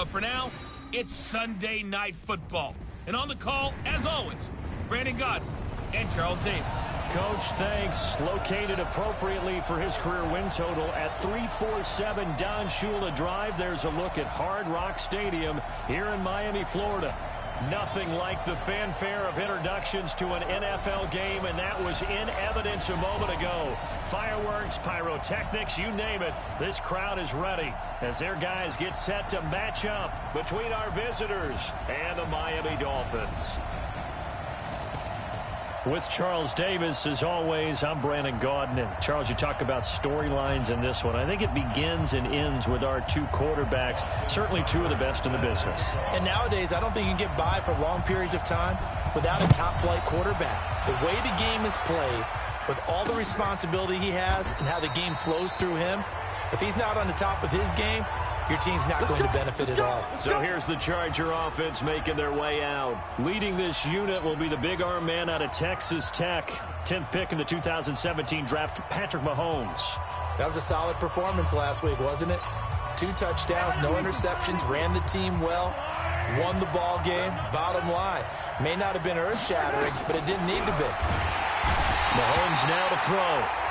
But for now, it's Sunday Night Football. And on the call, as always, Brandon Godden and Charles Davis. Coach, thanks. Located appropriately for his career win total at 347 Don Shula Drive. There's a look at Hard Rock Stadium here in Miami, Florida. Nothing like the fanfare of introductions to an NFL game, and that was in evidence a moment ago. Fireworks, pyrotechnics, you name it. This crowd is ready as their guys get set to match up between our visitors and the Miami Dolphins. With Charles Davis, as always, I'm Brandon Godden. And Charles, you talk about storylines in this one. I think it begins and ends with our two quarterbacks, certainly two of the best in the business. And nowadays, I don't think you can get by for long periods of time without a top-flight quarterback. The way the game is played, with all the responsibility he has and how the game flows through him, if he's not on the top of his game, your team's not going to benefit at all. So here's the Charger offense making their way out. Leading this unit will be the big arm man out of Texas Tech. 10th pick in the 2017 draft, Patrick Mahomes. That was a solid performance last week, wasn't it? 2 touchdowns, no interceptions, ran the team well, won the ball game. Bottom line, may not have been earth-shattering, but it didn't need to be. Mahomes now to throw.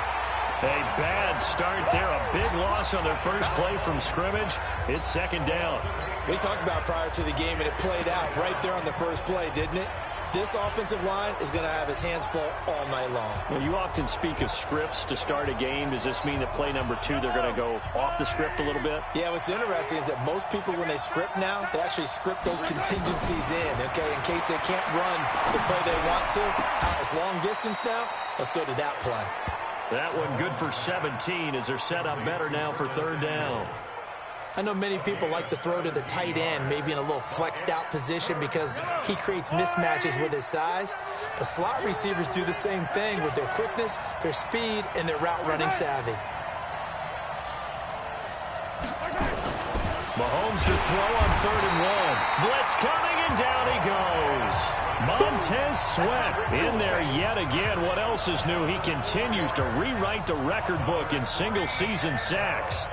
A bad start there. A big loss on their first play from scrimmage. It's second down. We talked about prior to the game, and it played out right there on the first play, didn't it? This offensive line is going to have its hands full all night long. Well, you often speak of scripts to start a game. Does this mean that play number 2, they're going to go off the script a little bit? Yeah, what's interesting is that most people, when they script now, they actually script those contingencies in, okay, in case they can't run the play they want to. It's long distance now. Let's go to that play. That one good for 17 as they're set up better now for third down. I know many people like to throw to the tight end, maybe in a little flexed out position because he creates mismatches with his size. But slot receivers do the same thing with their quickness, their speed, and their route running savvy. Mahomes to throw on 3rd and 1. Blitz coming, and down he goes. Montez Sweat in there yet again. What else is new? He continues to rewrite the record book in single-season sacks.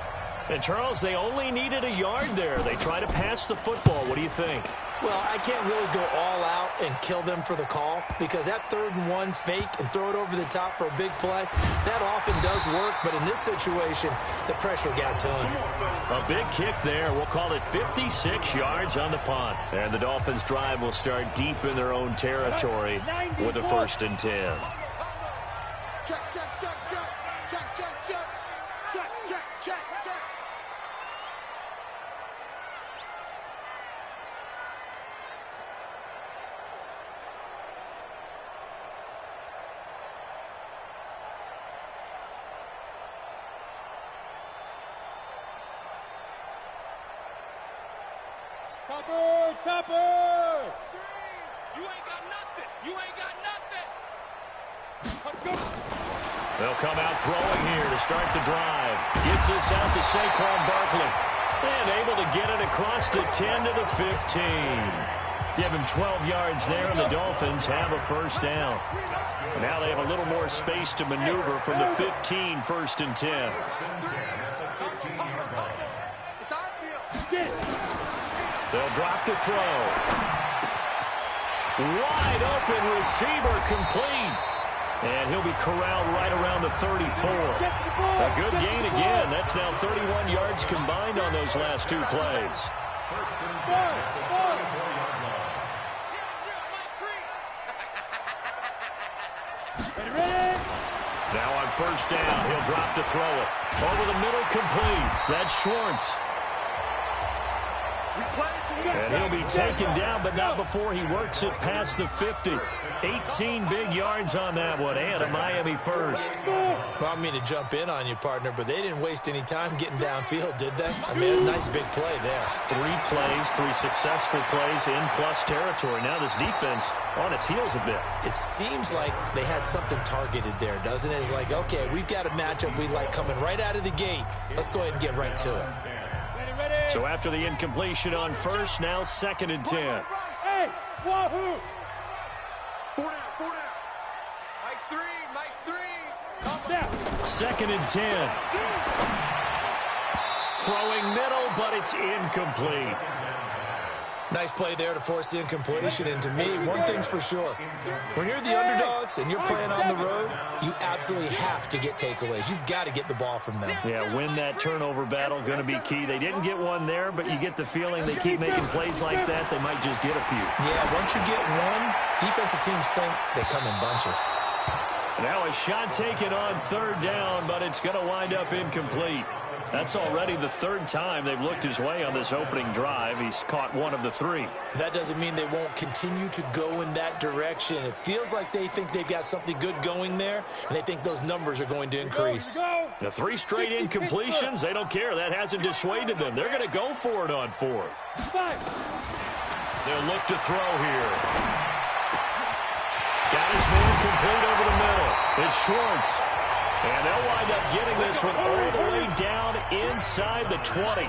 And, Charles, they only needed a yard there. They try to pass the football. What do you think? Well, I can't really go all out and kill them for the call because that 3rd and 1 fake and throw it over the top for a big play, that often does work. But in this situation, the pressure got to him. A big kick there. We'll call it 56 yards on the punt. And the Dolphins' drive will start deep in their own territory with a 1st and 10. Check, check, check, check, check, check, check, check, check, check, check. Topper! Topper! You ain't got nothing. You ain't got nothing. Let's go. They'll come out throwing here to start the drive. Gets this out to Saquon Barkley. And able to get it across the 10 to the 15. Give him 12 yards there, and the Dolphins have a 1st down. Now they have a little more space to maneuver from the 15, 1st and 10. It's our field. They'll drop the throw. Wide open receiver complete. And he'll be corralled right around the 34. A good gain again. That's now 31 yards combined on those last 2 plays. Now on 1st down, he'll drop to throw it. Over the middle, complete. That's Schwartz. And he'll be taken down, but not before he works it past the 50. 18 big yards on that one, and a Miami 1st. Well, I mean to jump in on you, partner, but they didn't waste any time getting downfield, did they? I mean, a nice big play there. 3 plays, 3 successful plays in plus territory. Now this defense on its heels a bit. It seems like they had something targeted there, doesn't it? It's like, okay, we've got a matchup we like coming right out of the gate. Let's go ahead and get right to it. So after the incompletion on 1st, now 2nd and 10. Hey, wahoo! 4 down, 4 down. Mike 3. 2nd and 10. Throwing middle, but it's incomplete. Nice play there to force the incompletion. And to me, one thing's for sure. When you're the underdogs and you're playing on the road, you absolutely have to get takeaways. You've got to get the ball from them. Yeah, win that turnover battle, going to be key. They didn't get one there, but you get the feeling they keep making plays like that, they might just get a few. Yeah, once you get one, defensive teams think they come in bunches. Now a shot taken on third down, but it's going to wind up incomplete. That's already the third time they've looked his way on this opening drive. He's caught one of the three. That doesn't mean they won't continue to go in that direction. It feels like they think they've got something good going there, and they think those numbers are going to increase. The 3 straight incompletions, they don't care. That hasn't dissuaded them. They're going to go for it on fourth. They'll look to throw here. Got his man complete over the middle. It's Schwartz. And they'll wind up getting this one all the way down inside the 20.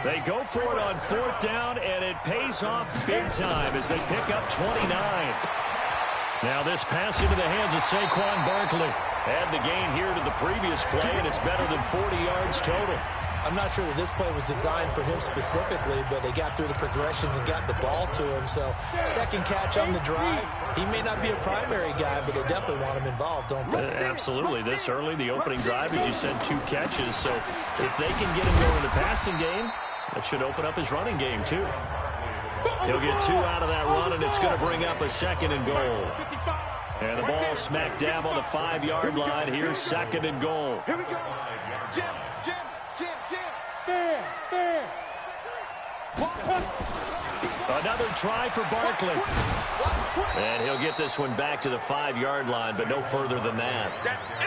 They go for it on fourth down, and it pays off big time as they pick up 29. Now this pass into the hands of Saquon Barkley. Add the gain here to the previous play, and it's better than 40 yards total. I'm not sure that this play was designed for him specifically, but they got through the progressions and got the ball to him. So second catch on the drive. He may not be a primary guy, but they definitely want him involved, don't they? Absolutely. This early, the opening drive, as you said, 2 catches. So if they can get him going in the passing game, that should open up his running game too. He'll get 2 out of that run, and it's going to bring up a second and goal. And the ball smack dab on the 5-yard line. Here's second and goal. Here we go. Jim. Another try for Barkley. And he'll get this one back to the 5-yard line, but no further than that.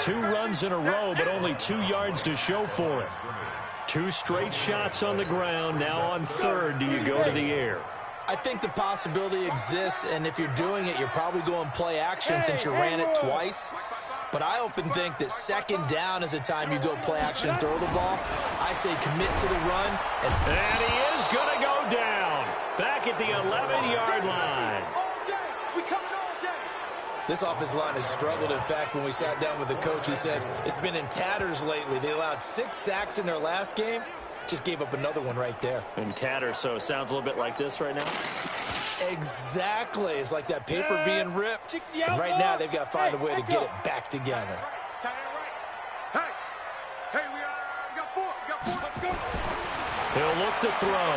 2 runs in a row, but only 2 yards to show for it. 2 straight shots on the ground. Now on third, do you go to the air? I think the possibility exists, and if you're doing it, you're probably going play action since you ran it twice. But I often think that second down is a time you go play action and throw the ball. I say commit to the run. And he is going to go down. Back at the 11-yard line. This offensive line has struggled. In fact, when we sat down with the coach, he said it's been in tatters lately. They allowed 6 sacks in their last game. Just gave up another one right there. In tatters, so it sounds a little bit like this right now. Exactly. It's like that paper being ripped. And right now, they've got to find a way to get it back together. Hey, we got 4. Let's go. He'll look to throw.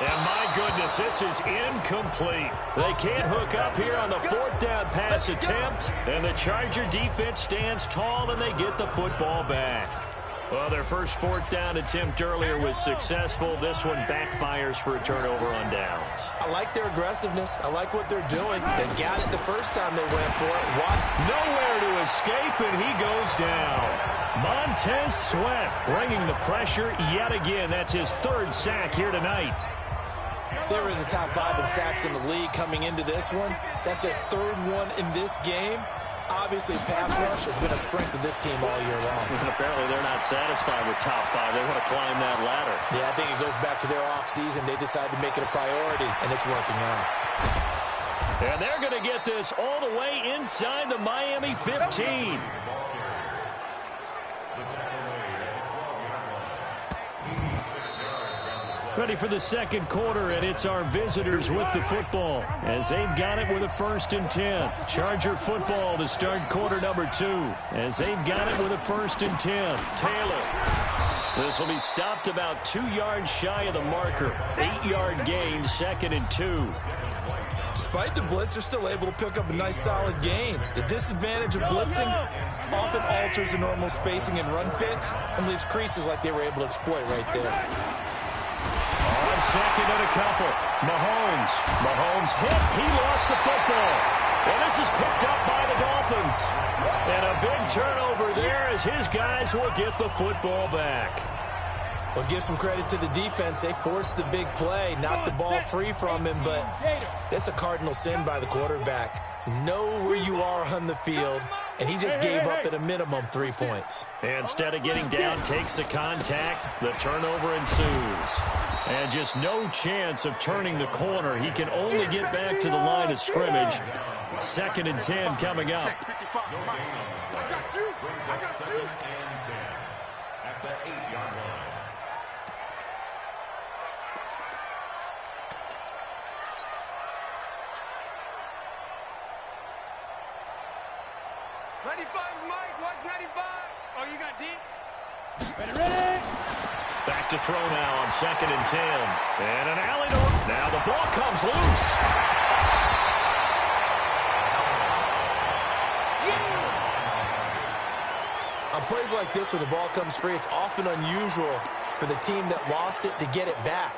And my goodness, this is incomplete. They can't hook up here on the 4th down pass attempt. And the Charger defense stands tall, and they get the football back. Well, their first 4th down attempt earlier was successful. This one backfires for a turnover on downs. I like their aggressiveness. I like what they're doing. They got it the first time they went for it. Nowhere to escape, and he goes down. Montez Sweat bringing the pressure yet again. That's his 3rd sack here tonight. They were in the top 5 in sacks in the league coming into this one. That's their 3rd one in this game. Obviously, pass rush has been a strength of this team all year long. And apparently they're not satisfied with top 5. They want to climb that ladder. Yeah, I think it goes back to their offseason. They decided to make it a priority, and it's working out. And they're going to get this all the way inside the Miami 15. Ready for the second quarter, and it's our visitors with the football as they've got it with a 1st and 10. Charger football to start quarter number 2 as they've got it with a 1st and 10. Taylor. This will be stopped about 2 yards shy of the marker. 8-yard gain, 2nd and 2. Despite the blitz, they're still able to pick up a nice solid gain. The disadvantage of blitzing often alters the normal spacing and run fits and leaves creases like they were able to exploit right there. On 2nd and a couple. Mahomes hit. He lost the football. And this is picked up by the Dolphins. And a big turnover there as his guys will get the football back. Well, give some credit to the defense. They forced the big play, knocked the ball free from him, but it's a cardinal sin by the quarterback. Know where you are on the field, and he just gave up at a minimum 3 points. Instead of getting down, takes the contact. The turnover ensues. And just no chance of turning the corner. He can only get back to the line of scrimmage. 2nd and 10 coming up. I got you. 95's Mike. Watch 95. Oh, you got D? Ready. Back to throw now on 2nd and 10. And an alley to... Now the ball comes loose. On plays like this where the ball comes free, it's often unusual for the team that lost it to get it back.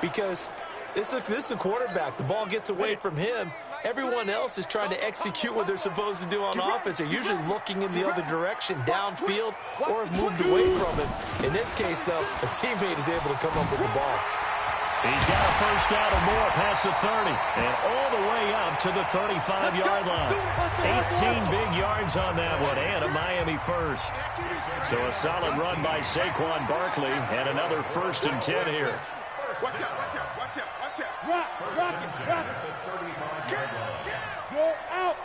Because this is the quarterback. The ball gets away from him. Everyone else is trying to execute what they're supposed to do on offense. They're usually looking in the other direction, downfield, or have moved away from him. In this case, though, a teammate is able to come up with the ball. He's got a first down or more past the 30 and all the way up to the 35-yard line. 18 big yards on that one and a Miami first. So a solid run by Saquon Barkley and another 1st and 10 here. Watch out, watch out, watch out, watch out. Rock. Go out.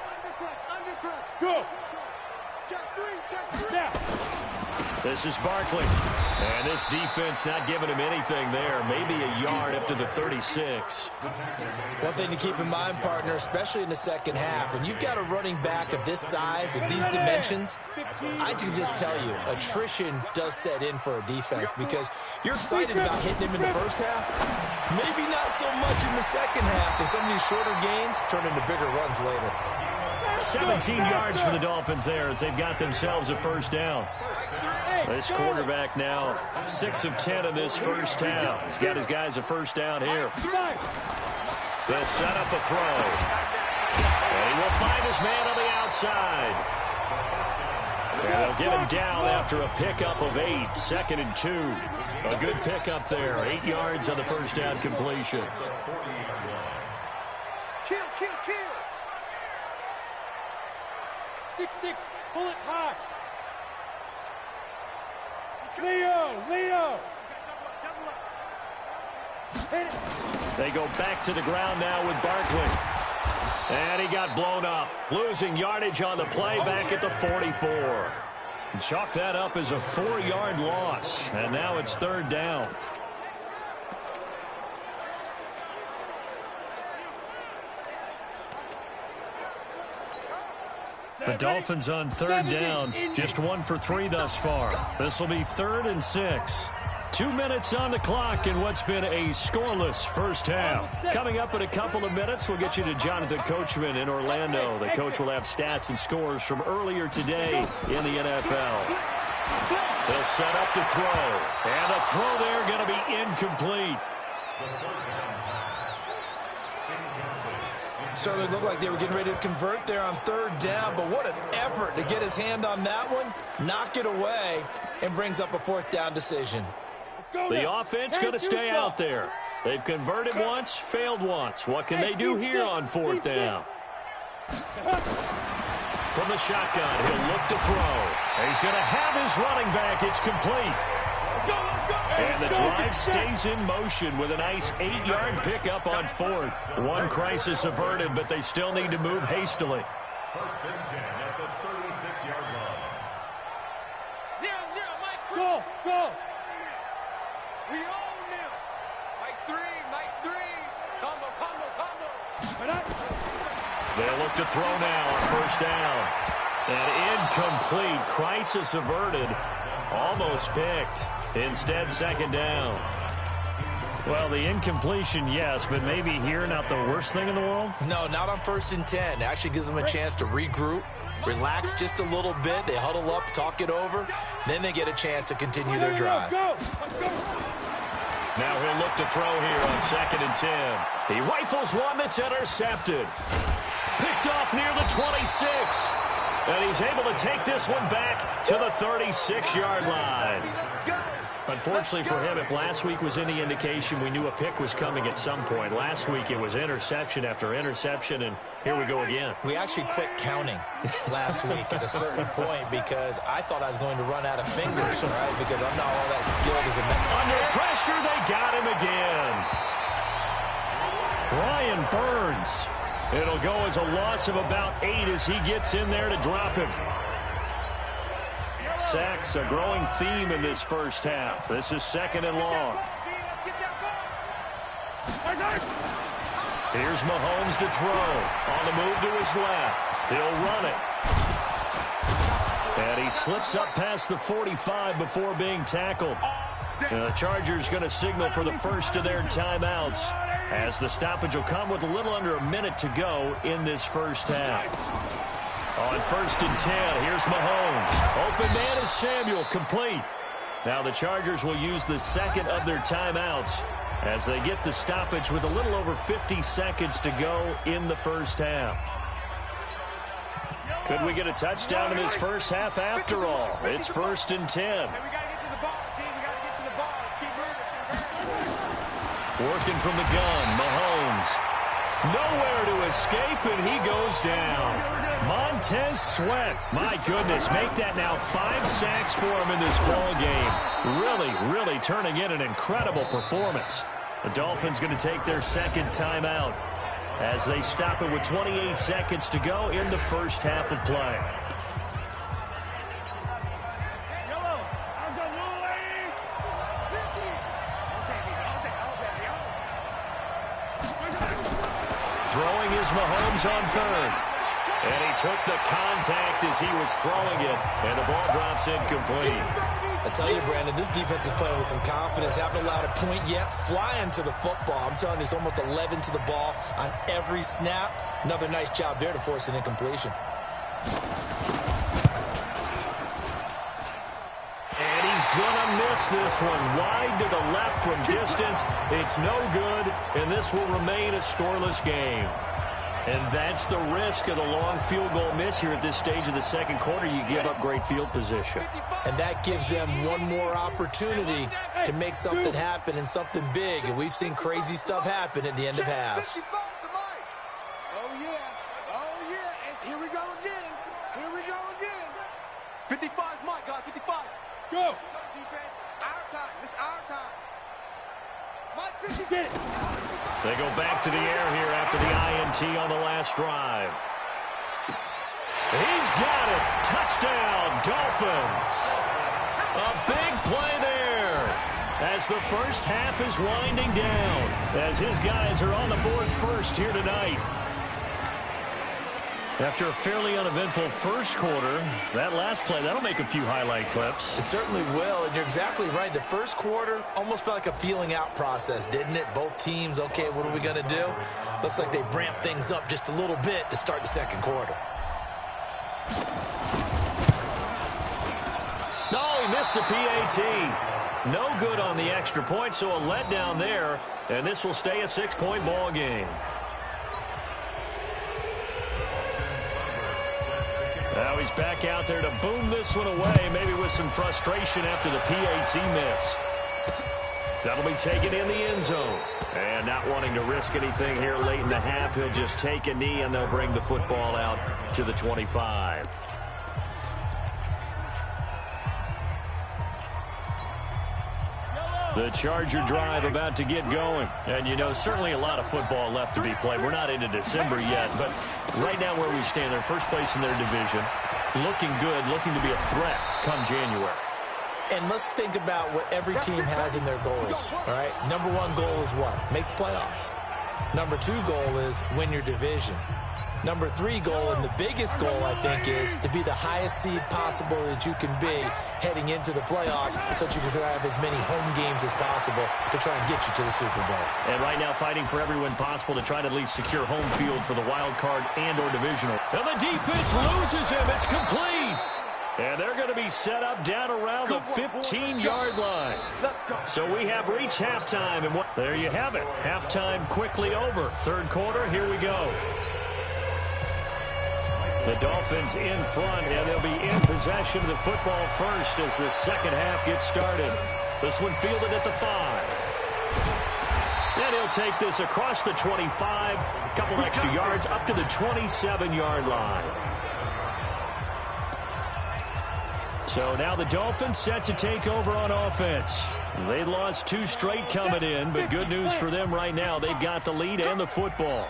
Undercut. Go. Check 3. Now. This is Barkley. And this defense not giving him anything there. Maybe a yard up to the 36. One thing to keep in mind, partner, especially in the second half, when you've got a running back of this size, of these dimensions, I can just tell you, attrition does set in for a defense because you're excited about hitting him in the first half. Maybe not so much in the second half, and some of these shorter gains turn into bigger runs later. 17 yards for the Dolphins there as they've got themselves a first down. This quarterback now 6 of 10 in this first half. He's got his guys a first down here. They'll set up a throw. And he will find his man on the outside. And they'll get him down after a pickup of 8. 2nd and 2. A good pickup there. 8 yards on the first down completion. Kill. 6-6. Pull it high. Leo. Hit it. They go back to the ground now with Barkley. And he got blown up. Losing yardage on the play back at the 44. Chalk that up as a 4-yard loss. And now it's 3rd down. The Dolphins on 3rd down, just 1 for 3 thus far. This will be 3rd and 6. 2 minutes on the clock in what's been a scoreless first half. Coming up in a couple of minutes, we'll get you to Jonathan Coachman in Orlando. The coach will have stats and scores from earlier today in the NFL. They'll set up to throw. And the throw there going to be incomplete. Certainly looked like they were getting ready to convert there on 3rd down, but what an effort to get his hand on that one, knock it away, and brings up a 4th down decision. The offense going to stay out there. They've converted once, failed once. What can they do here on 4th down? From the shotgun, he'll look to throw. And he's going to have his running back. It's complete. And the drive stays in motion with a nice 8-yard pickup on 4th. One crisis averted, but they still need to move hastily. 1st and 10 at the 36-yard line. 0, Mike 3. Go. We own him. Mike 3. Combo. They'll look to throw now on 1st down. And incomplete. Crisis averted. Almost picked. Instead, 2nd down. Well, the incompletion, yes, but maybe here not the worst thing in the world? No, not on 1st and 10. It actually gives them a chance to regroup, relax just a little bit. They huddle up, talk it over. Then they get a chance to continue their drive. Now he'll look to throw here on 2nd and 10. He rifles one that's intercepted. Picked off near the 26. And he's able to take this one back to the 36-yard line. Unfortunately for him, if last week was any indication, we knew a pick was coming at some point. Last week it was interception after interception, and here we go again. We actually quit counting last week at a certain point because I thought I was going to run out of fingers, right? Because I'm not all that skilled as a man. Under pressure, they got him again. Brian Burns. It'll go as a loss of about 8 as he gets in there to drop him. Sacks, a growing theme in this first half. This is 2nd and long. Here's Mahomes to throw. On the move to his left. He'll run it. And he slips up past the 45 before being tackled. The Chargers going to signal for the first of their timeouts, as the stoppage will come with a little under a minute to go in this first half. On 1st and 10, here's Mahomes. Open man is Samuel, complete. Now the Chargers will use the second of their timeouts as they get the stoppage with a little over 50 seconds to go in the first half. Could we get a touchdown in this first half after all? It's 1st and 10. Working from the gun, Mahomes. Nowhere to escape, and he goes down. Montez Sweat, my goodness, make that now 5 sacks for him in this ball game. Really turning in an incredible performance. The Dolphins going to take their second timeout as they stop it with 28 seconds to go in the first half of play. Throwing is Mahomes on third. And he took the contact as he was throwing it, and the ball drops incomplete. I tell you, Brandon, this defense is playing with some confidence. Haven't allowed a point yet. Flying to the football. I'm telling you, it's almost 11 to the ball on every snap. Another nice job there to force an incompletion. And he's going to miss this one. Wide to the left from distance. It's no good, and this will remain a scoreless game. And that's the risk of the long field goal miss here at this stage of the second quarter. You give up great field position. And that gives them one more opportunity to make something happen and something big. And we've seen crazy stuff happen at the end of halves. Oh, yeah. And here we go again. 55's Mike, guys. 55. Go. Defense, our time. It's our time. Mike, 50. Get it. They go back to the air here after the INT on the last drive. He's got it. Touchdown, Dolphins. A big play there as the first half is winding down, as his guys are on the board first here tonight. After a fairly uneventful first quarter, that last play, that'll make a few highlight clips. It certainly will, and you're exactly right. The first quarter almost felt like a feeling out process, didn't it? Both teams, okay, what are we going to do? Looks like they ramped things up just a little bit to start the second quarter. No, he missed the PAT. No good on the extra point, so a letdown there, and this will stay a 6-point ball game. Now he's back out there to boom this one away, maybe with some frustration after the PAT miss. That'll be taken in the end zone. And not wanting to risk anything here late in the half, he'll just take a knee, and they'll bring the football out to the 25. The Charger drive about to get going. And, you know, certainly a lot of football left to be played. We're not into December yet, but right now where we stand, they're first place in their division. Looking good, looking to be a threat come January. And let's think about what every team has in their goals, all right? Number one goal is what? Make the playoffs. Number two goal is win your division. Number three goal, and the biggest goal, I think, is to be the highest seed possible that you can be heading into the playoffs so that you can have as many home games as possible to try and get you to the Super Bowl. And right now fighting for every win possible to try to at least secure home field for the wild card and or divisional. And the defense loses him. It's complete. And they're going to be set up down around the 15-yard line. So we have reached halftime. And there you have it. Halftime quickly over. Third quarter, here we go. The Dolphins in front, and they'll be in possession of the football first as the second half gets started. This one fielded at the 5. And he'll take this across the 25, a couple extra yards up to the 27-yard line. So now the Dolphins set to take over on offense. They lost 2 straight coming in, but good news for them right now. They've got the lead and the football.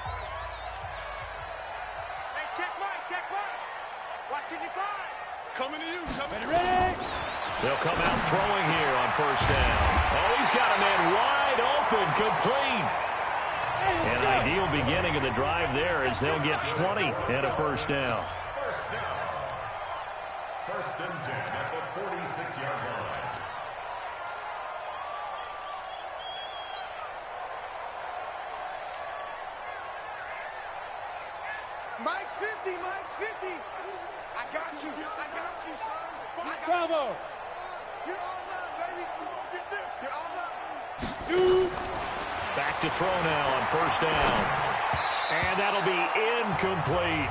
Coming to you. Ready? They'll come out throwing here on first down. Oh, he's got a man wide open, complete. An ideal beginning of the drive there as they'll get 20 and a first down. First and 10 at the 46-yard line. Mike's 50, Mike's 50. I got you, son. Bravo. You're all up, baby. Get this. You're all up. Two. Back to throw now on first down. And that'll be incomplete.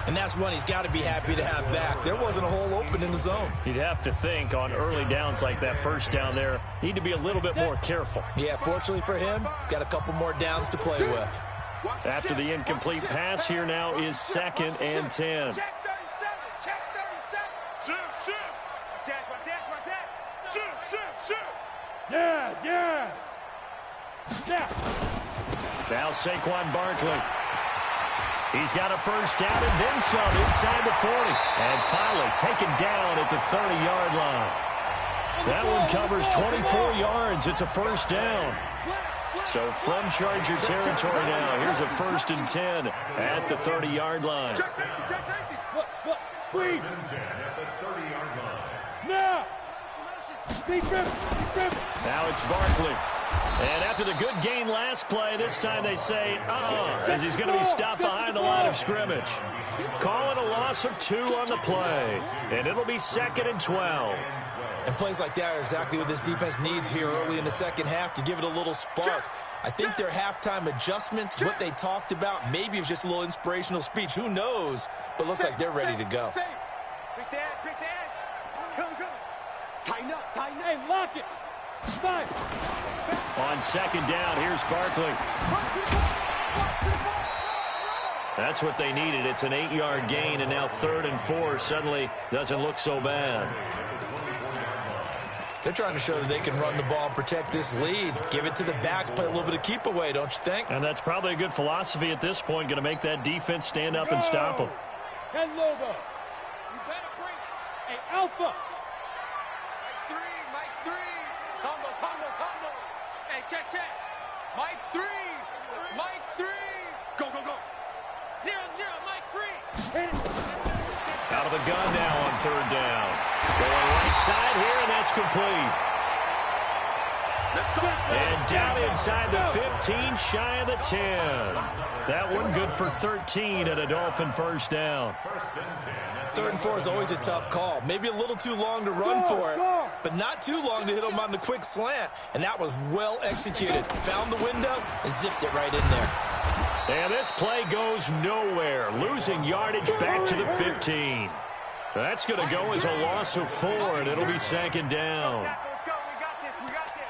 And that's one he's got to be happy to have back. There wasn't a hole open in the zone. You'd have to think on early downs like that first down there, need to be a little bit more careful. Yeah, fortunately for him, got a couple more downs to play with. After the incomplete pass, here now is 2nd and 10. Check 37, check 37. Shoot. Shoot. Yes. Yeah. Now Saquon Barkley. He's got a first down and then some inside the 40. And finally taken down at the 30-yard line. That one covers 24 yards. It's a first down. So from Charger territory now, here's a 1st and 10 at the 30-yard line. Look. Screen. First and 10 at the 30-yard line. Now. Deep rip. Now it's Barkley. And after the good gain last play, this time they say, as he's going to be stopped behind the line of scrimmage. Calling a loss of 2 on the play. And it'll be 2nd and 12. And plays like that are exactly what this defense needs here early in the second half to give it a little spark. I think their halftime adjustment, what they talked about, maybe it was just a little inspirational speech. Who knows? But looks like they're ready to go. Quick the edge. Come. Tighten up. Hey, lock it. 5. On 2nd down, here's Barkley. That's what they needed. It's an 8-yard gain, and now 3rd and 4 suddenly doesn't look so bad. They're trying to show that they can run the ball and protect this lead. Give it to the backs, play a little bit of keep away, don't you think? And that's probably a good philosophy at this point, going to make that defense stand up and stop them. 10 logo. You better bring a alpha. Mike 3. Combo. Hey, check. Mike 3. Go. 0-0, Mike 3. Hit it. Out of the gun now on 3rd down. Going right side here, and that's complete. And down inside the 15, shy of the 10. That one good for 13 at a Dolphin first down. First and 10 at 3rd and 4 is always a tough call. Maybe a little too long to run for it, but not too long to hit him on the quick slant. And that was well executed. Found the window and zipped it right in there. And this play goes nowhere. Losing yardage back to the 15. That's going to go as a loss of 4, and it'll be 2nd down. Let's go. We got this.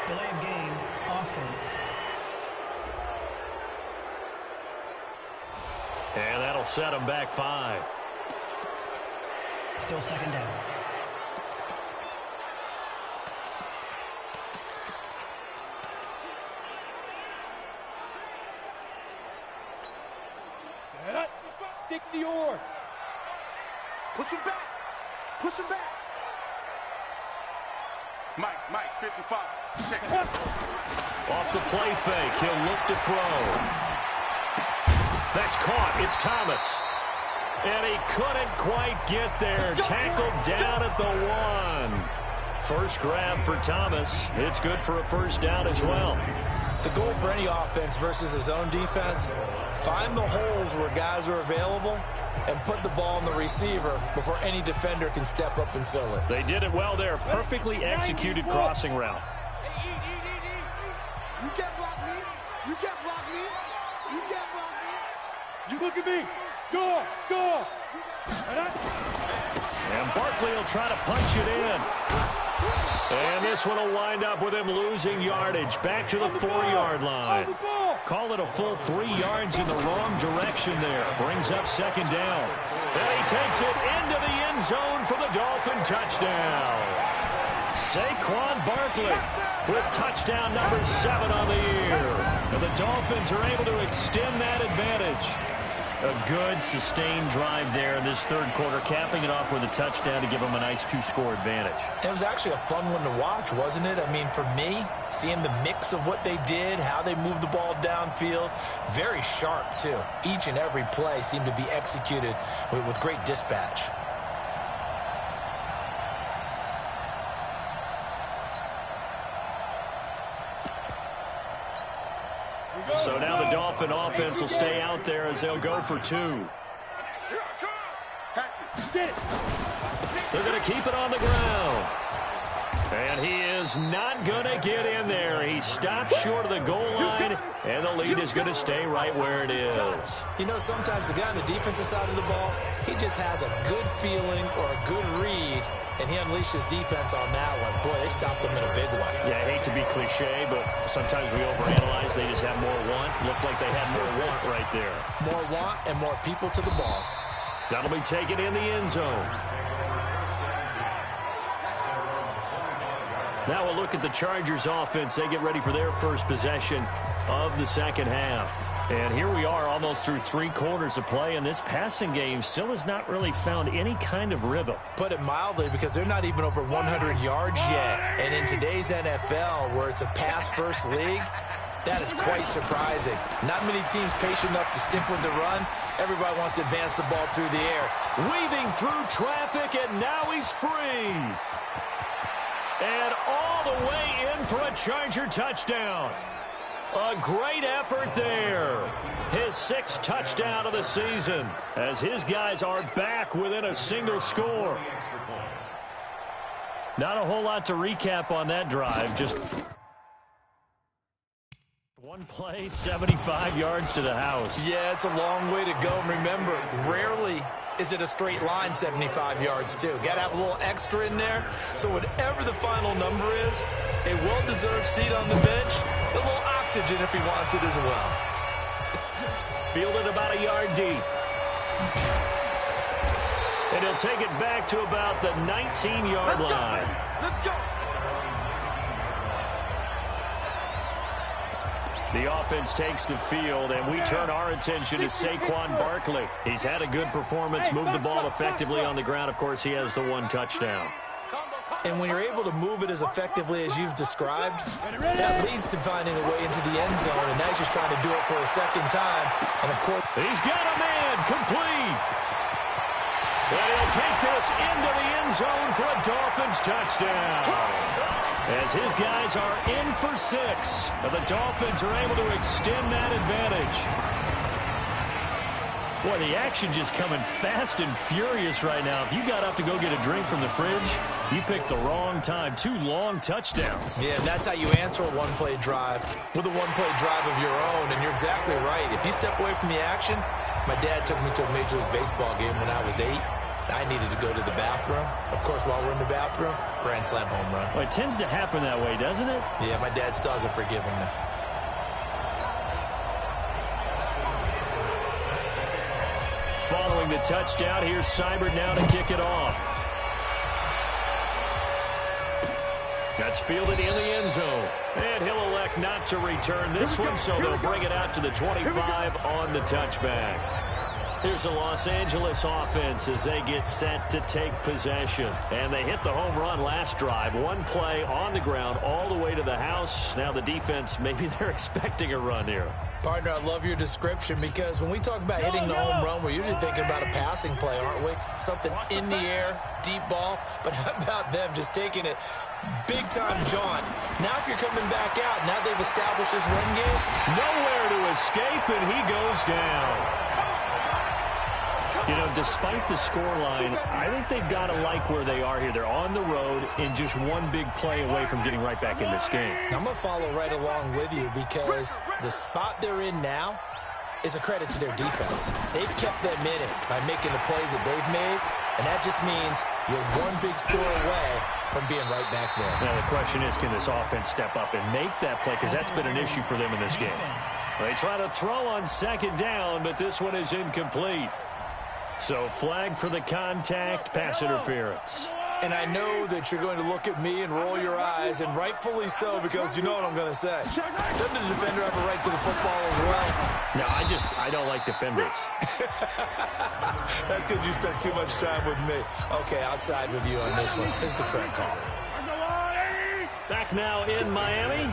Delay of game, offense. And that'll set them back 5. Still 2nd down. Set up. 60 or. Push him back. Mike 55. Check. Off the play fake, he'll look to throw. That's caught. It's Thomas. And he couldn't quite get there. Tackled down at the 1. First grab for Thomas. It's good for a first down as well. The goal for any offense versus his own defense, find the holes where guys are available and put the ball in the receiver before any defender can step up and fill it. They did it well there. Perfectly executed crossing route. Hey, eat. You can't block me. You Look at me. Go. And Barkley will try to punch it in. And this one will wind up with him losing yardage. Back to the 4-yard line. Call it a full 3 yards in the wrong direction there. Brings up 2nd down. And he takes it into the end zone for the Dolphin touchdown. Saquon Barkley with touchdown number 7 on the year. And the Dolphins are able to extend that advantage. A good, sustained drive there in this third quarter, capping it off with a touchdown to give them a nice 2-score advantage. It was actually a fun one to watch, wasn't it? I mean, for me, seeing the mix of what they did, how they moved the ball downfield, very sharp, too. Each and every play seemed to be executed with great dispatch. So now the Dolphin offense will stay out there as they'll go for 2. They're going to keep it on the ground. And he is not going to get in there. He stops short of the goal line, and the lead is going to stay right where it is. You know, sometimes the guy on the defensive side of the ball, he just has a good feeling or a good read, and he unleashed his defense on that one. Boy, they stopped him in a big way. Yeah, I hate to be cliche, but sometimes we overanalyze. They just have more want. Looked like they had more want right there. More want and more people to the ball. That'll be taken in the end zone. Now we'll look at the Chargers offense. They get ready for their first possession of the second half. And here we are almost through 3 quarters of play, and this passing game still has not really found any kind of rhythm. Put it mildly, because they're not even over 100 yards yet. And in today's NFL, where it's a pass-first league, that is quite surprising. Not many teams patient enough to stick with the run. Everybody wants to advance the ball through the air. Weaving through traffic, and now he's free. And all the way in for a Charger touchdown. A great effort there. His 6th touchdown of the season as his guys are back within a single score. Not a whole lot to recap on that drive. Just one play, 75 yards to the house. Yeah, it's a long way to go. And remember, rarely is it a straight line 75 yards, too. Got to have a little extra in there. So whatever the final number is, a well-deserved seat on the bench, a little oxygen if he wants it as well. Fielded about a yard deep. And he'll take it back to about the 19-yard line. Let's go. The offense takes the field, and we turn our attention to Saquon Barkley. He's had a good performance, moved the ball effectively on the ground. Of course, he has the 1 touchdown. And when you're able to move it as effectively as you've described, that leads to finding a way into the end zone, and now he's just trying to do it for a second time. And, of course, he's got a man complete. And he'll take this into the end zone for a Dolphins touchdown. As his guys are in for 6. And the Dolphins are able to extend that advantage. Boy, the action just coming fast and furious right now. If you got up to go get a drink from the fridge, you picked the wrong time. 2 long touchdowns. Yeah, and that's how you answer a one-play drive with a one-play drive of your own. And you're exactly right. If you step away from the action, my dad took me to a Major League Baseball game when I was 8. I needed to go to the bathroom. Of course, while we're in the bathroom, grand slam home run. Well, it tends to happen that way, doesn't it? Yeah, my dad still hasn't forgiven me. Following the touchdown, here's Seibert now to kick it off. That's fielded in the end zone. And he'll elect not to return this one, so they'll bring it out to the 25 on the touchback. Here's the Los Angeles offense as they get set to take possession. And they hit the home run last drive. 1 play on the ground all the way to the house. Now the defense, maybe they're expecting a run here. Partner, I love your description, because when we talk about hitting the home run, we're usually thinking about a passing play, aren't we? Something in the air, deep ball. But how about them just taking it big-time jaunt? Now if you're coming back out, now they've established this run game. Nowhere to escape, and he goes down. You know, despite the scoreline, I think they've got to like where they are here. They're on the road and just 1 big play away from getting right back in this game. I'm going to follow right along with you, because the spot they're in now is a credit to their defense. They've kept them in it by making the plays that they've made, and that just means you're 1 big score away from being right back there. Now the question is, can this offense step up and make that play? Because that's been an issue for them in this game. They try to throw on 2nd down, but this one is incomplete. So flag for the contact, pass interference. And I know that you're going to look at me and roll your eyes, and rightfully so, because you know what I'm going to say. Doesn't the defender have a right to the football as well? No, I don't like defenders. That's because you spent too much time with me. Okay, I'll side with you on this one. It's the correct call. Back now in Miami.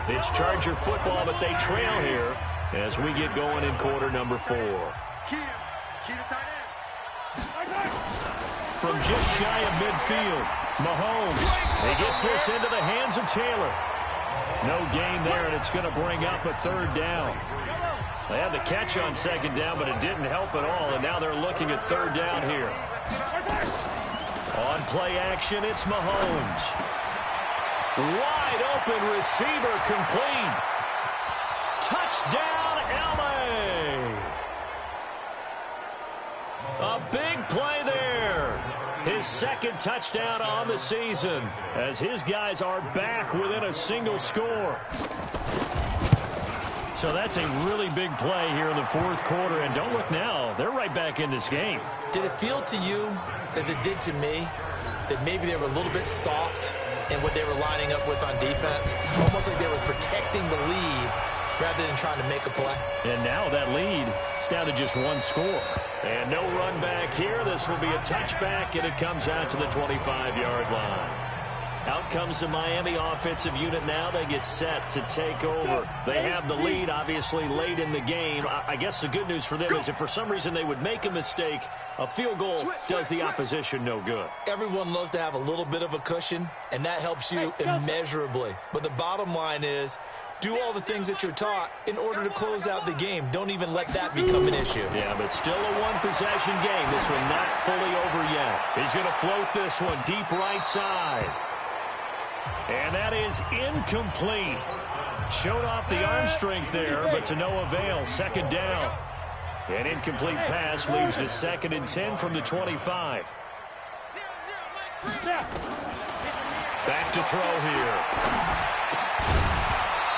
It's Charger football, but they trail here as we get going in quarter number 4. From just shy of midfield, Mahomes. He gets this into the hands of Taylor. No gain there, and it's going to bring up a 3rd down. They had the catch on 2nd down, but it didn't help at all, and now they're looking at 3rd down here. On play action, it's Mahomes. Wide open receiver complete. Touchdown, LA. A big play there. His 2nd touchdown on the season as his guys are back within a single score. So that's a really big play here in the 4th quarter. And don't look now, they're right back in this game. Did it feel to you, as it did to me, that maybe they were a little bit soft in what they were lining up with on defense? Almost like they were protecting the lead rather than trying to make a play. And now that lead is down to just 1 score. And no run back here. This will be a touchback, and it comes out to the 25-yard line. Out comes the Miami offensive unit now. They get set to take over. They have the lead, obviously, late in the game. I guess the good news for them is if for some reason they would make a mistake, a field goal does the opposition no good. Everyone loves to have a little bit of a cushion, and that helps you immeasurably. But the bottom line is, do all the things that you're taught in order to close out the game. Don't even let that become an issue. Yeah, but still a 1-possession game. This one not fully over yet. He's going to float this one deep right side. And that is incomplete. Showed off the arm strength there, but to no avail. 2nd down. An incomplete pass leads to 2nd and 10 from the 25. Back to throw here.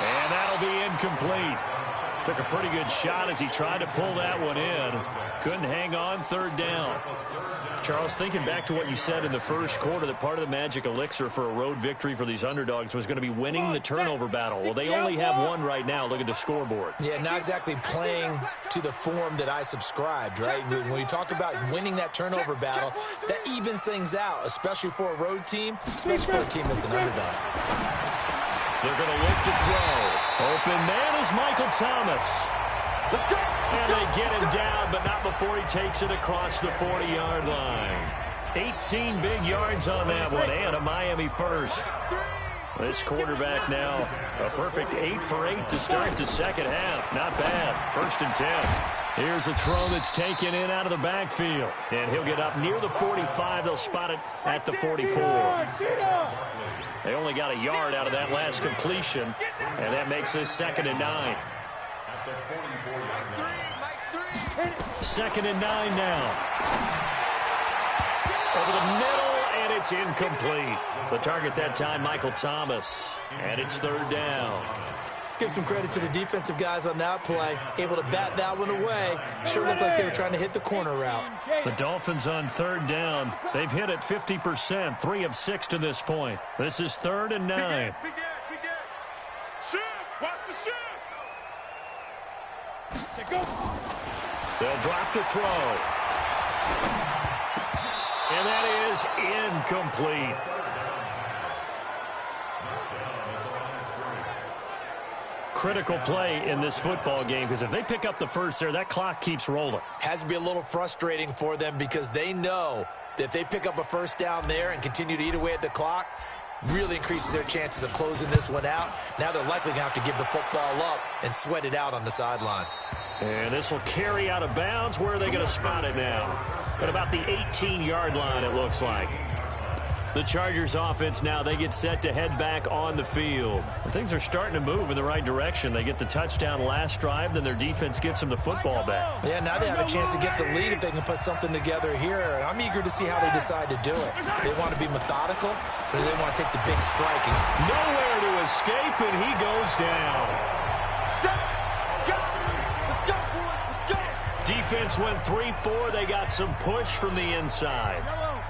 And that'll be incomplete. Took a pretty good shot as he tried to pull that one in. Couldn't hang on. 3rd down. Charles, thinking back to what you said in the 1st quarter, that part of the magic elixir for a road victory for these underdogs was going to be winning the turnover battle. Well, they only have 1 right now. Look at the scoreboard. Yeah, not exactly playing to the form that I subscribed, right? When you talk about winning that turnover battle, that evens things out, especially for a road team, especially for a team that's an underdog. They're going to look to throw. Open man is Michael Thomas. And they get him down, but not before he takes it across the 40-yard line. 18 big yards on that one, and a Miami first. This quarterback now, a perfect 8 for 8 to start the 2nd half. Not bad. 1st and 10. Here's a throw that's taken in out of the backfield. And he'll get up near the 45. They'll spot it at the 44. They only got a yard out of that last completion, and that makes this 2nd and 9. 2nd and 9 now. Over the middle, and it's incomplete. The target that time, Michael Thomas, and it's 3rd down. Let's give some credit to the defensive guys on that play. Able to bat that one away. Sure looked like they were trying to hit the corner route. The Dolphins on 3rd down. They've hit it 50%, 3 of 6 to this point. This is 3rd and 9. They'll drop the throw. And that is incomplete. Critical play in this football game, because if they pick up the first there, that clock keeps rolling. Has to be a little frustrating for them because they know that if they pick up a 1st down there and continue to eat away at the clock, really increases their chances of closing this one out. Now they're likely going to have to give the football up and sweat it out on the sideline. And this will carry out of bounds. Where are they going to spot it now? At about the 18-yard line, it looks like. The Chargers offense now, they get set to head back on the field. And things are starting to move in the right direction. They get the touchdown last drive, then their defense gets them the football back. Yeah, now they have a chance to get the lead if they can put something together here. And I'm eager to see how they decide to do it. Do they want to be methodical, or do they want to take the big strike? Nowhere to escape, and he goes down. Defense went 3-4. They got some push from the inside.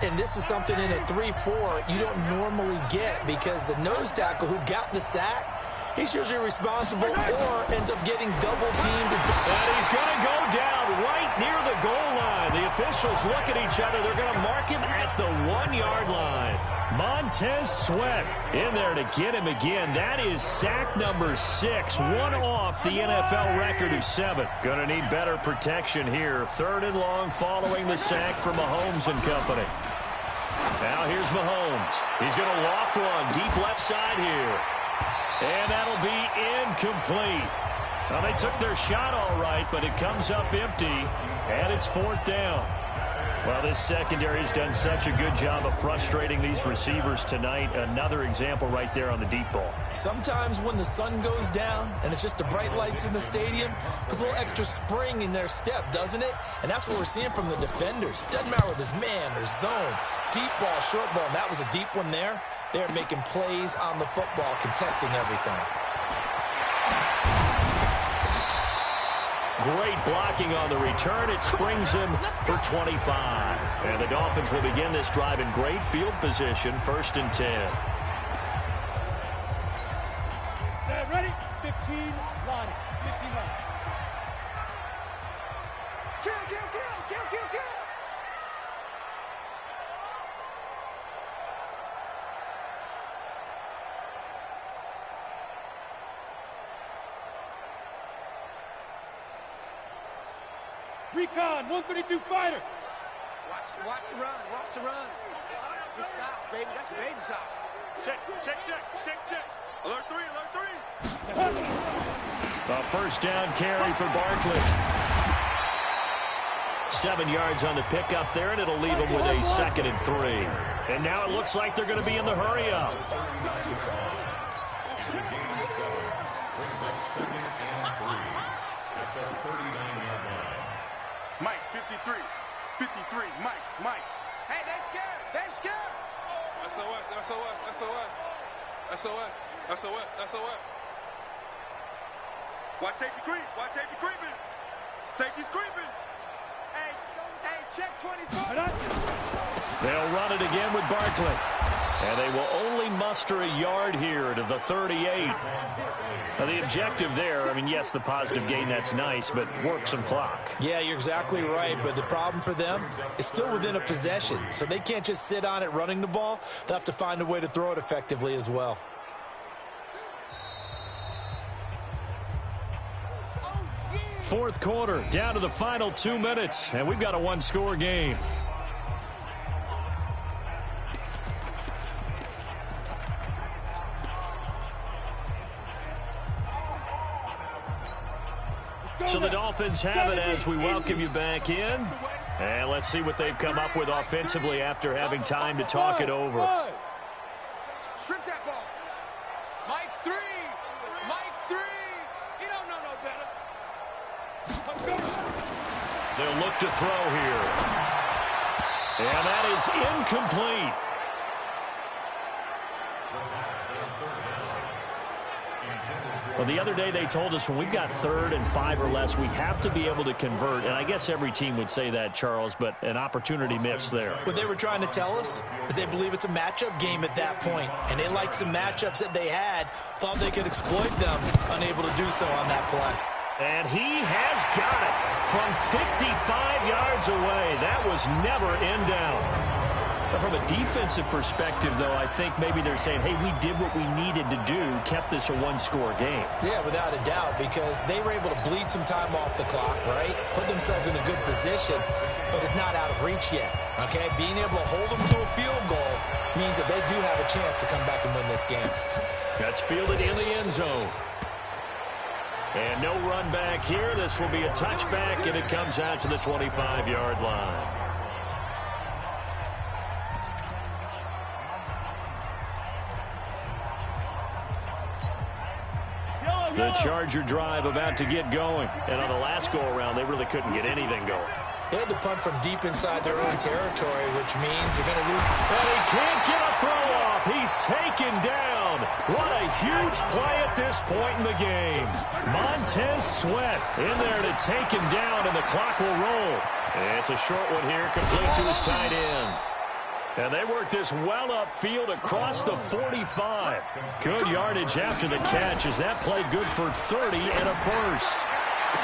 and this is something in a 3-4 you don't normally get because the nose tackle who got the sack, he's usually responsible or ends up getting double-teamed. And he's going to go down right near the goal line. The officials look at each other. They're going to mark him at the 1-yard line. Montez Sweat in there to get him again. That is sack number 6, one off the NFL record of 7. Going to need better protection here. 3rd and long following the sack for Mahomes and company. Now here's Mahomes. He's going to loft one deep left side here. And that'll be incomplete. Well, they took their shot all right, but it comes up empty, and it's 4th down. Well, this secondary has done such a good job of frustrating these receivers tonight. Another example right there on the deep ball. Sometimes when the sun goes down and it's just the bright lights in the stadium, there's a little extra spring in their step, doesn't it? And that's what we're seeing from the defenders. Doesn't matter whether it's man or zone, deep ball, short ball. And that was a deep one there. They're making plays on the football, contesting everything. Great blocking on the return. It springs him for 25. And the Dolphins will begin this drive in great field position, 1st and 10. Set, ready? 15, line. 15, line. Kill, kill, kill, kill, kill, kill. Recon, 132 fighter. Watch the run, watch the run. Good south, baby, that's baby south. Check. Alert 3, alert 3. A 1st down carry for Barkley. 7 yards on the pickup there, and it'll leave him with a 2nd and 3. And now it looks like they're going to be in the hurry up. Mike, 53, Mike. Hey, they scared. SOS. Watch safety creeping. Safety's creeping. Hey, check 24. They'll run it again with Barkley. And they will only muster a yard here to the 38. Now, the objective there, I mean, yes, the positive gain, that's nice, but work some clock. Yeah, you're exactly right, but the problem for them is still within a possession, so they can't just sit on it running the ball. They'll have to find a way to throw it effectively as well. Fourth quarter, down to the final 2 minutes, and we've got a 1-score game. So the Dolphins have it as we welcome you back in. And let's see what they've come up with offensively after having time to talk it over. Strip that ball. Mike 3. He don't know no better. They'll look to throw here. And that is incomplete. Well, the other day they told us when we've got 3rd and 5 or less, we have to be able to convert. And I guess every team would say that, Charles, but an opportunity missed there. What they were trying to tell us is they believe it's a matchup game at that point, and they liked some matchups that they had, thought they could exploit them, unable to do so on that play. And he has got it from 55 yards away. That was never in down. From a defensive perspective, though, I think maybe they're saying, hey, we did what we needed to do, kept this a 1-score game. Yeah, without a doubt, because they were able to bleed some time off the clock, right? Put themselves in a good position, but it's not out of reach yet, okay? Being able to hold them to a field goal means that they do have a chance to come back and win this game. That's fielded in the end zone. And no run back here. This will be a touchback, and it comes out to the 25-yard line. The Charger drive about to get going. And on the last go-around, they really couldn't get anything going. They had to punt from deep inside their own territory, which means they're going to lose. And he can't get a throw off. He's taken down. What a huge play at this point in the game. Montez Sweat in there to take him down, and the clock will roll. It's a short one here, complete to his tight end. And they work this well upfield across the 45. Good yardage after the catch as that play good for 30 and a first.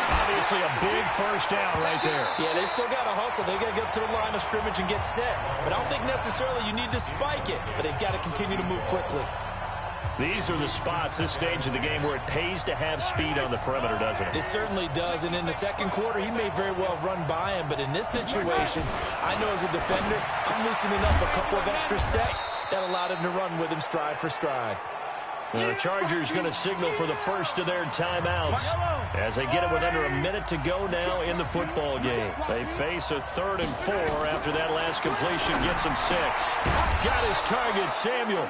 Obviously a big first down right there. Yeah, they still got to hustle. They got to get to the line of scrimmage and get set. But I don't think necessarily you need to spike it. But they've got to continue to move quickly. These are the spots, this stage of the game, where it pays to have speed on the perimeter, doesn't it? It certainly does. And in the second quarter, he may very well run by him. But in this situation, I know as a defender, I'm loosening up a couple of extra steps that allowed him to run with him stride for stride. The Chargers going to signal for the first of their timeouts as they get it with under a minute to go now in the football game. They face a 3rd and 4 after that last completion gets him 6. Got his target, Samuel.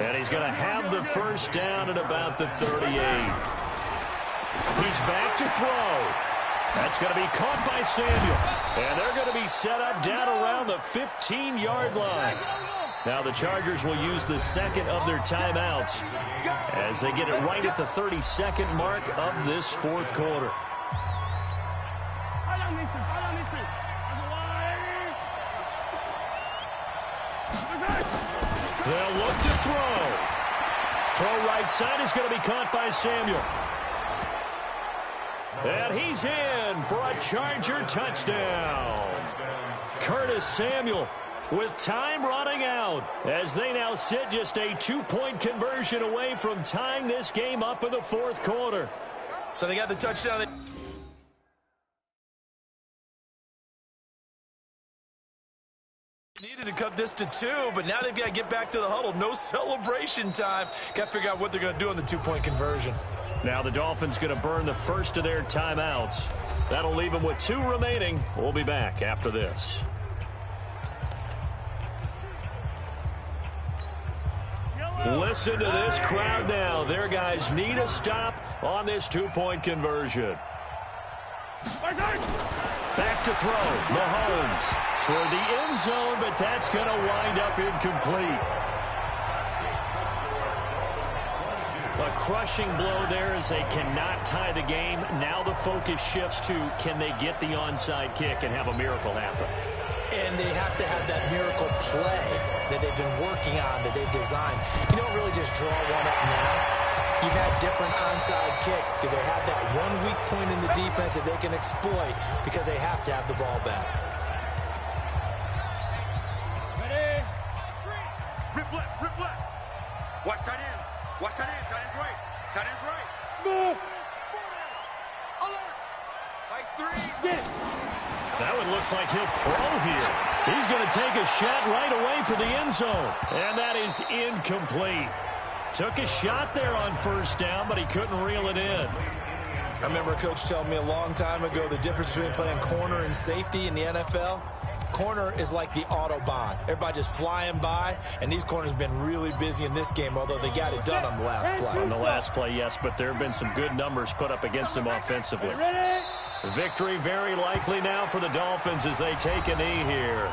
And he's going to have the first down at about the 38. He's back to throw. That's going to be caught by Samuel. And they're going to be set up down around the 15-yard line. Now the Chargers will use the second of their timeouts as they get it right at the 32nd mark of this fourth quarter. They'll look to throw. Throw right side is going to be caught by Samuel. And he's in for a Charger touchdown. Curtis Samuel with time running out as they now sit just a 2-point conversion away from tying this game up in the fourth quarter. So they got the touchdown. Needed to cut this to 2, but now they've got to get back to the huddle. No celebration time. Got to figure out what they're going to do on the 2-point conversion. Now the Dolphins going to burn the first of their timeouts. That'll leave them with 2 remaining. We'll be back after this. Listen to this crowd now. Their guys need a stop on this 2-point conversion. Back to throw. Mahomes toward the end zone, but that's going to wind up incomplete. A crushing blow there as they cannot tie the game. Now the focus shifts to can they get the onside kick and have a miracle happen. And they have to have that miracle play that they've been working on, that they've designed. You don't really just draw one up now. You've had different onside kicks. Do they have that one weak point in the defense that they can exploit because they have to have the ball back? Ready? Rip left. Watch tight end. Watch tight end. Tight end's right. Tight end's right. Smooth. Alert. Like 3. Get it. That one looks like he'll throw here. He's going to take a shot right away for the end zone. And that is incomplete. Took a shot there on first down, but he couldn't reel it in. I remember a coach telling me a long time ago the difference between playing corner and safety in the NFL. Corner is like the Autobahn. Everybody just flying by, and these corners have been really busy in this game, although they got it done on the last play. On the last play, yes, but there have been some good numbers put up against them offensively. Victory very likely now for the Dolphins as they take a knee here.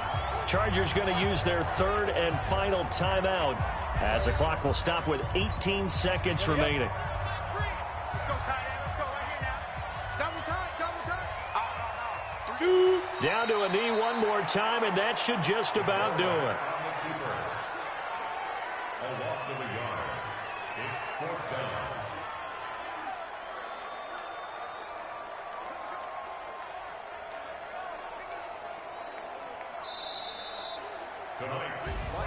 Chargers going to use their 3rd and final timeout as the clock will stop with 18 seconds remaining. Let's go, tight end. Let's go right here now. Double time. Shoot. Down to a knee one more time, and that should just about do it. A loss of a yard. It's 4th down.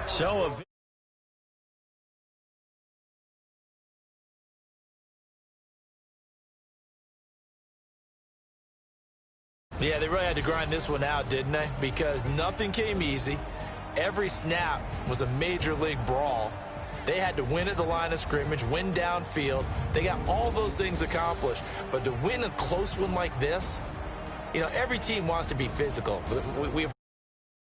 So Yeah, they really had to grind this one out, didn't they? Because nothing came easy. Every snap was a major league brawl. They had to win at the line of scrimmage, win downfield. They got all those things accomplished. But to win a close one like this, you know, every team wants to be physical. We